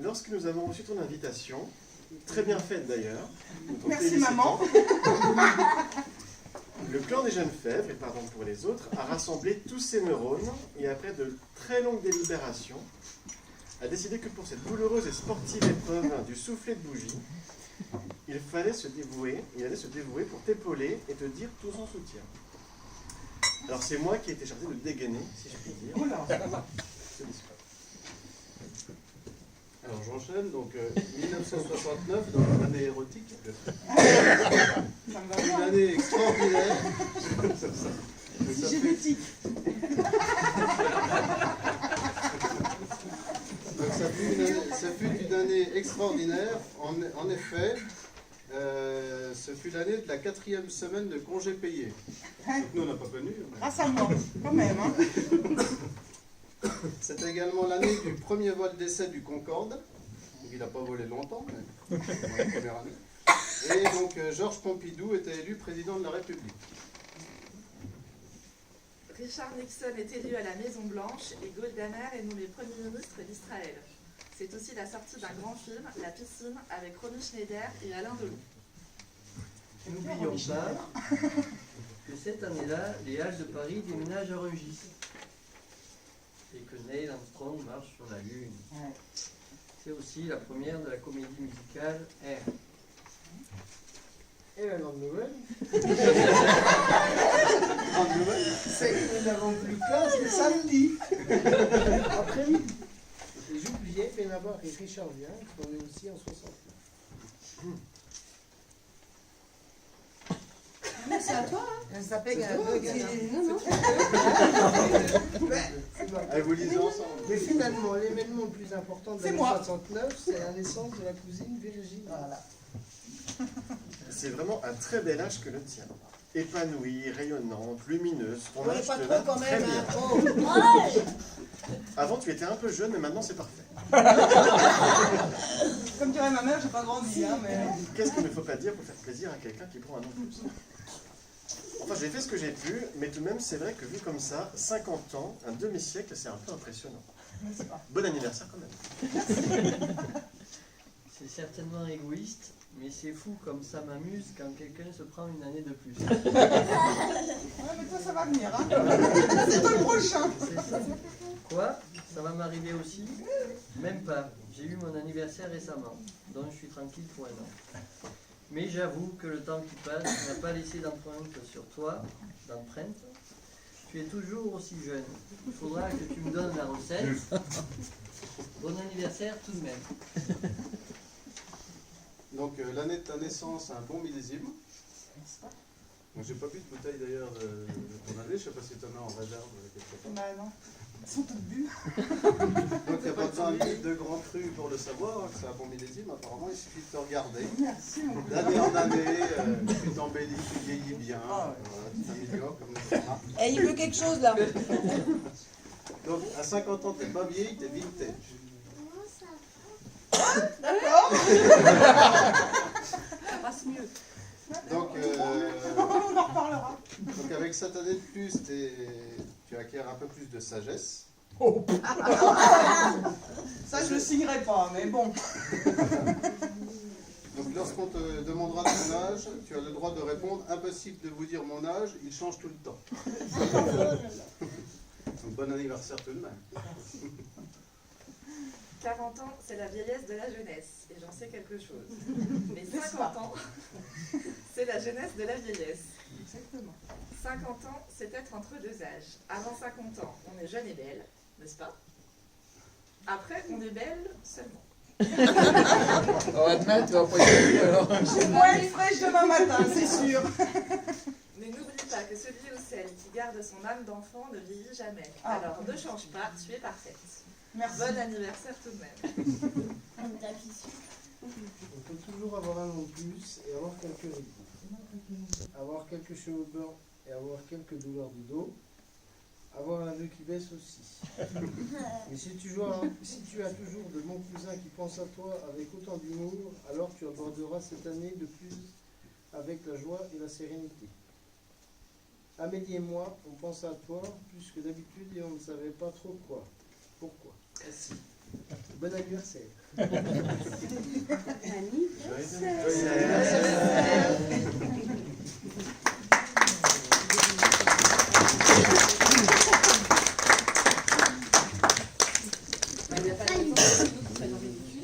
lorsque nous avons reçu ton invitation, très bien faite d'ailleurs, merci maman, le clan des jeunes fèvres, et pardon pour les autres, a rassemblé tous ses neurones et après de très longues délibérations, a décidé que pour cette douloureuse et sportive épreuve du soufflet de bougie, il allait se dévouer pour t'épauler et te dire tout son soutien. Alors c'est moi qui ai été chargé de dégainer, si je puis dire. Alors j'enchaîne, donc 1969, dans une année érotique, une année extraordinaire. Si génétique. Donc ça fut une année extraordinaire, en effet, ce fut l'année de la 4e semaine de congé payé. Nous on n'a pas connu. Grâce à moi, quand même. Hein. C'était également l'année du premier vol d'essai du Concorde. Donc il n'a pas volé longtemps, mais la première année. Et donc Georges Pompidou était élu président de la République. Richard Nixon est élu à la Maison-Blanche et Golda Meir est nommé Premier ministre d'Israël. C'est aussi la sortie d'un grand film, La Piscine, avec Romy Schneider et Alain Delon. N'oublions pas que cette année-là, les Halles de Paris déménagent à Rungis. Et que Neil Armstrong marche sur la Lune. Ouais. C'est aussi la première de la comédie musicale Air. Et la grande nouvelle, Grande nouvelle. c'est que nous n'avons plus classe le samedi après-midi. Et j'oubliais Benabar et Richard Viens, qui sont nés aussi en 69. Mais c'est à toi, hein. Ça s'appelle Allez, vous lisez ensemble. Mais finalement, l'événement le plus important de C'est l'année moi. 69, c'est la naissance de la cousine Virginie. Voilà. C'est vraiment un très bel âge que le tien. Épanouie, rayonnante, lumineuse. Ton Ouais, âge pas te trop va quand très même, bien. hein. Oh. Ouais. Avant, tu étais un peu jeune, mais maintenant, c'est parfait. Comme dirait ma mère, j'ai pas grandi, hein, mais... Qu'est-ce qu'il ne faut pas dire pour faire plaisir à quelqu'un qui prend un an de plus? Enfin, j'ai fait ce que j'ai pu, mais tout de même, c'est vrai que vu comme ça, 50 ans, un demi-siècle, c'est un peu impressionnant. Bon anniversaire quand même. C'est certainement égoïste, mais c'est fou comme ça m'amuse quand quelqu'un se prend une année de plus. Ouais, mais toi, ça va venir, hein. C'est toi le prochain. C'est ça. Quoi? Ça va m'arriver aussi? Même pas. J'ai eu mon anniversaire récemment, donc je suis tranquille pour un an. Mais j'avoue que le temps qui passe n'a pas laissé d'empreinte sur toi, d'empreinte. Tu es toujours aussi jeune. Il faudra que tu me donnes la recette. Bon anniversaire tout de même. Donc l'année de ta naissance, un bon millésime. Donc j'ai pas vu de bouteille d'ailleurs de ton année, je sais pas si tu en as en réserve quelque part. Bah non, ils sont toutes bues. Donc il n'y a pas besoin de grand cru pour le savoir, hein, que c'est un bon millésime, apparemment il suffit de te regarder. Merci, mon gars. D'année en année, tu t'embellis, tu vieillis bien, Ah voilà, tu t'améliores comme le format. Eh, il veut quelque chose là. Donc à 50 ans t'es pas vieille, t'es vintage. D'accord. Ça passe mieux. Donc, On en reparlera. donc avec cette année de plus, tu acquiers un peu plus de sagesse. Ça, je le signerai pas, mais bon. Donc lorsqu'on te demandera ton âge, tu as le droit de répondre impossible de vous dire mon âge, il change tout le temps. Donc bon anniversaire tout de même. 40 ans, c'est la vieillesse de la jeunesse, et j'en sais quelque chose. Mais N'est-ce 50 ans, c'est la jeunesse de la vieillesse. Exactement. 50 ans, c'est être entre deux âges. Avant 50 ans, on est jeune et belle, n'est-ce pas? Après, on est belle seulement. Demain, tu vas pas y aller alors. Je vais moins être fraîche demain matin, c'est sûr. Mais n'oublie pas que celui ou celle qui garde son âme d'enfant ne vieillit jamais. Ah. Alors ne change pas, tu es parfaite. Merci. Bon anniversaire tout de même. On peut toujours avoir un an de plus et avoir quelques rides. Avoir quelques cheveux blancs et avoir quelques douleurs du dos. Avoir un œil qui baisse aussi. Mais si tu as toujours de bons cousins qui pensent à toi avec autant d'humour, alors tu aborderas cette année de plus avec la joie et la sérénité. Amélie et moi, on pense à toi plus que d'habitude et on ne savait pas trop quoi. Pourquoi? Merci. Bon anniversaire. Il n'y a pas de raison que nous soyons ridicules.